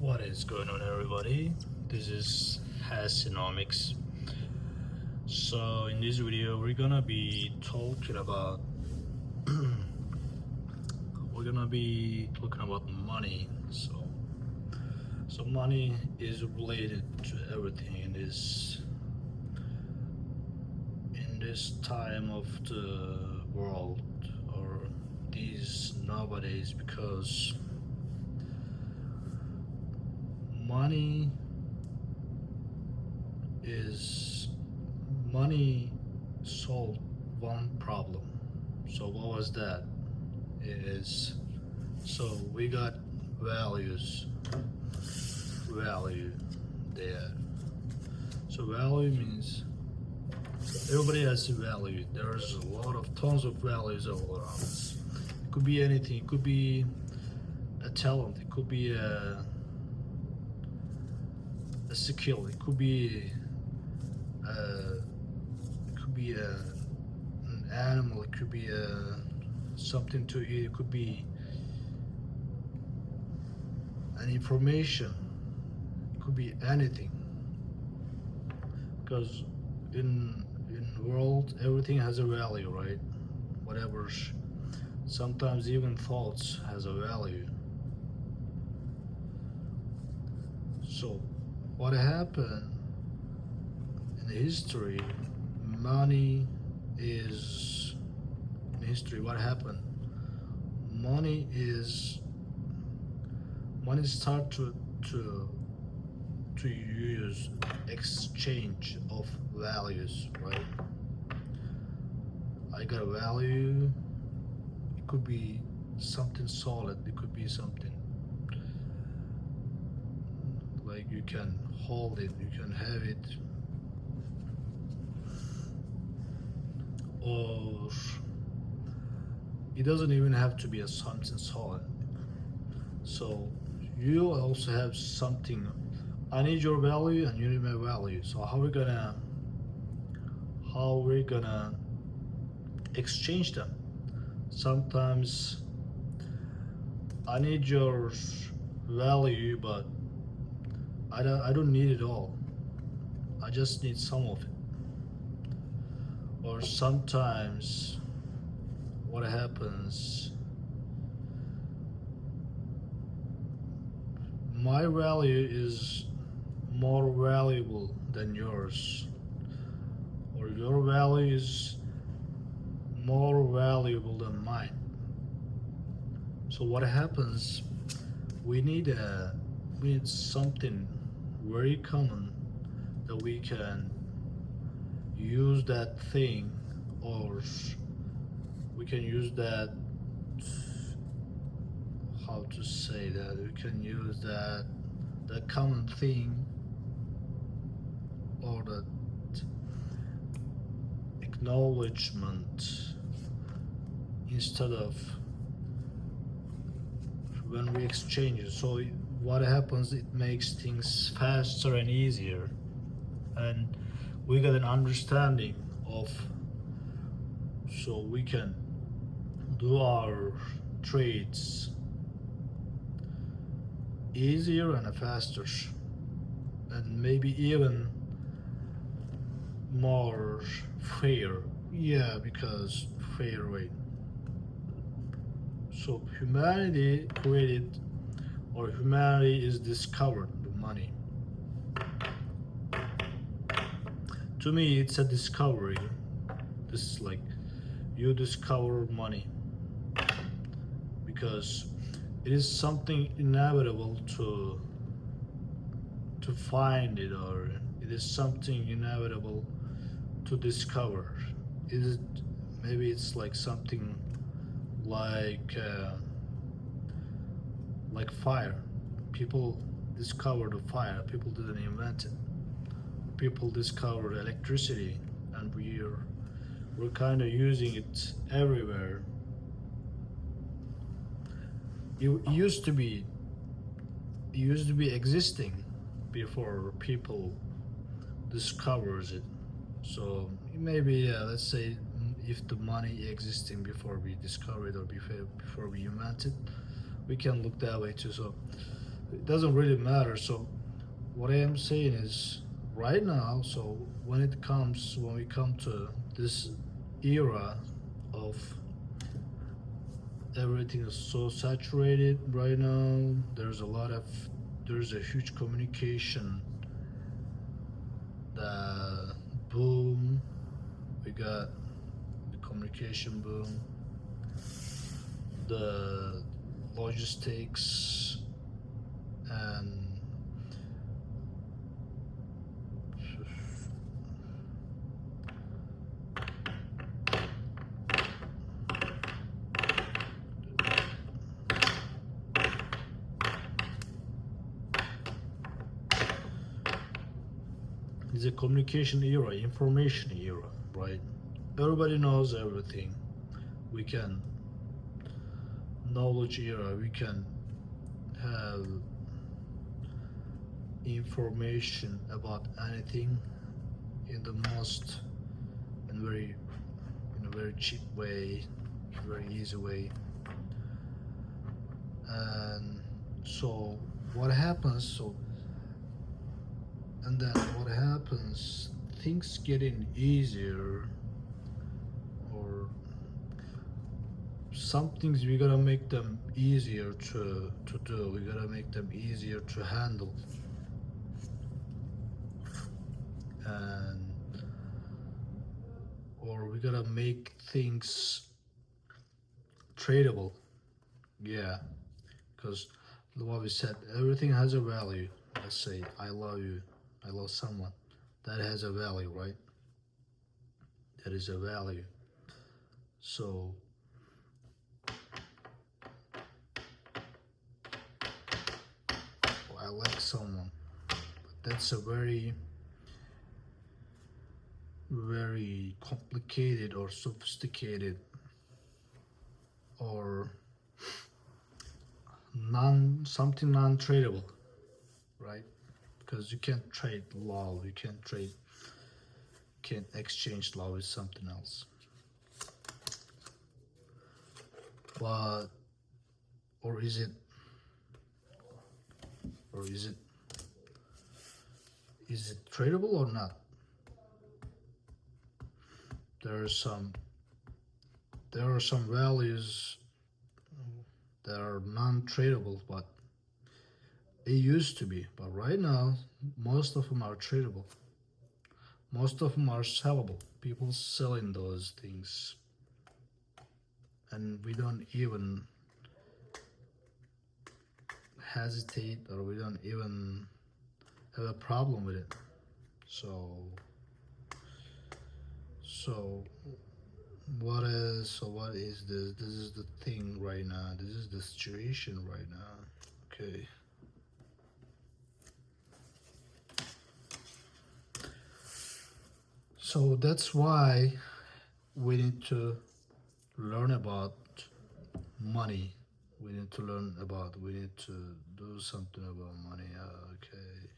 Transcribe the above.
What is going on, everybody? This is Hasinomics. So in this video we're gonna be talking about money. So money is related to everything in this time of the world, or these nowadays, because money money solved one problem. So what was that? So we got value there. So value means everybody has a value. There's a lot of tons of values all around us. It could be anything. It could be a talent. It could be a skill. It could be an animal. It could be something to eat. It could be an information. It could be anything. Because in world everything has a value, right? Whatever. Sometimes even thoughts has a value. So what happened in history, money is in history what happened, money start to use exchange of values, right? I got a value. It could be something solid. It could be something like you can hold it, you can have it, or it doesn't even have to be a something solid. So you also have something. I need your value and you need my value. So how we gonna exchange them? Sometimes I need your value, but I don't need it all. I just need some of it. Or sometimes what happens, my value is more valuable than yours, or your value is more valuable than mine. So what happens, we need something very common that we can use that thing, or we can use that, how to say that, we can use that common thing, or that acknowledgement, instead of when we exchange it. So what happens, it makes things faster and easier, and we get an understanding of, so we can do our trades easier and faster, and maybe even more fair. Yeah, because fair way. So humanity created, or humanity is discovered the money. To me, it's a discovery. This is like you discover money, because it is something inevitable to find it, or it is something inevitable to discover. It is, maybe it's like something like fire. People discovered the fire. People didn't invent it. People discovered electricity, and we're kind of using it everywhere. It used to be existing before people discovers it. So maybe, let's say, if the money existing before we discover it, or before we invent it, we can look that way too. So it doesn't really matter. So what I am saying is right now, so when we come to this era of everything is so saturated right now, there's a huge communication, the boom, we got the communication boom, the logistics, and it's a communication era, information era, right? Everybody knows everything. We can knowledge era. We can have information about anything in the most and very in a very cheap way, very easy way. And so what happens? And then what happens? Things getting easier, or some things we gotta make them easier to do. We gotta make them easier to handle, and or we gotta make things tradable. Yeah, because what we said, everything has a value. Let's say I love you, I love someone. That has a value, right? That is a value. So I like someone, but that's a very very complicated or sophisticated or non-tradable, right? Because you can't trade love, can't exchange love with something else. But or is it or is it tradable or not? There are some values that are non-tradable, but it used to be. But right now, most of them are tradable. Most of them are sellable. People selling those things, and we don't even hesitate, or we don't even have a problem with it. So what is this? This is the thing right now. This is the situation right now. Okay. So that's why we need to learn about money. We need to do something about money. Okay.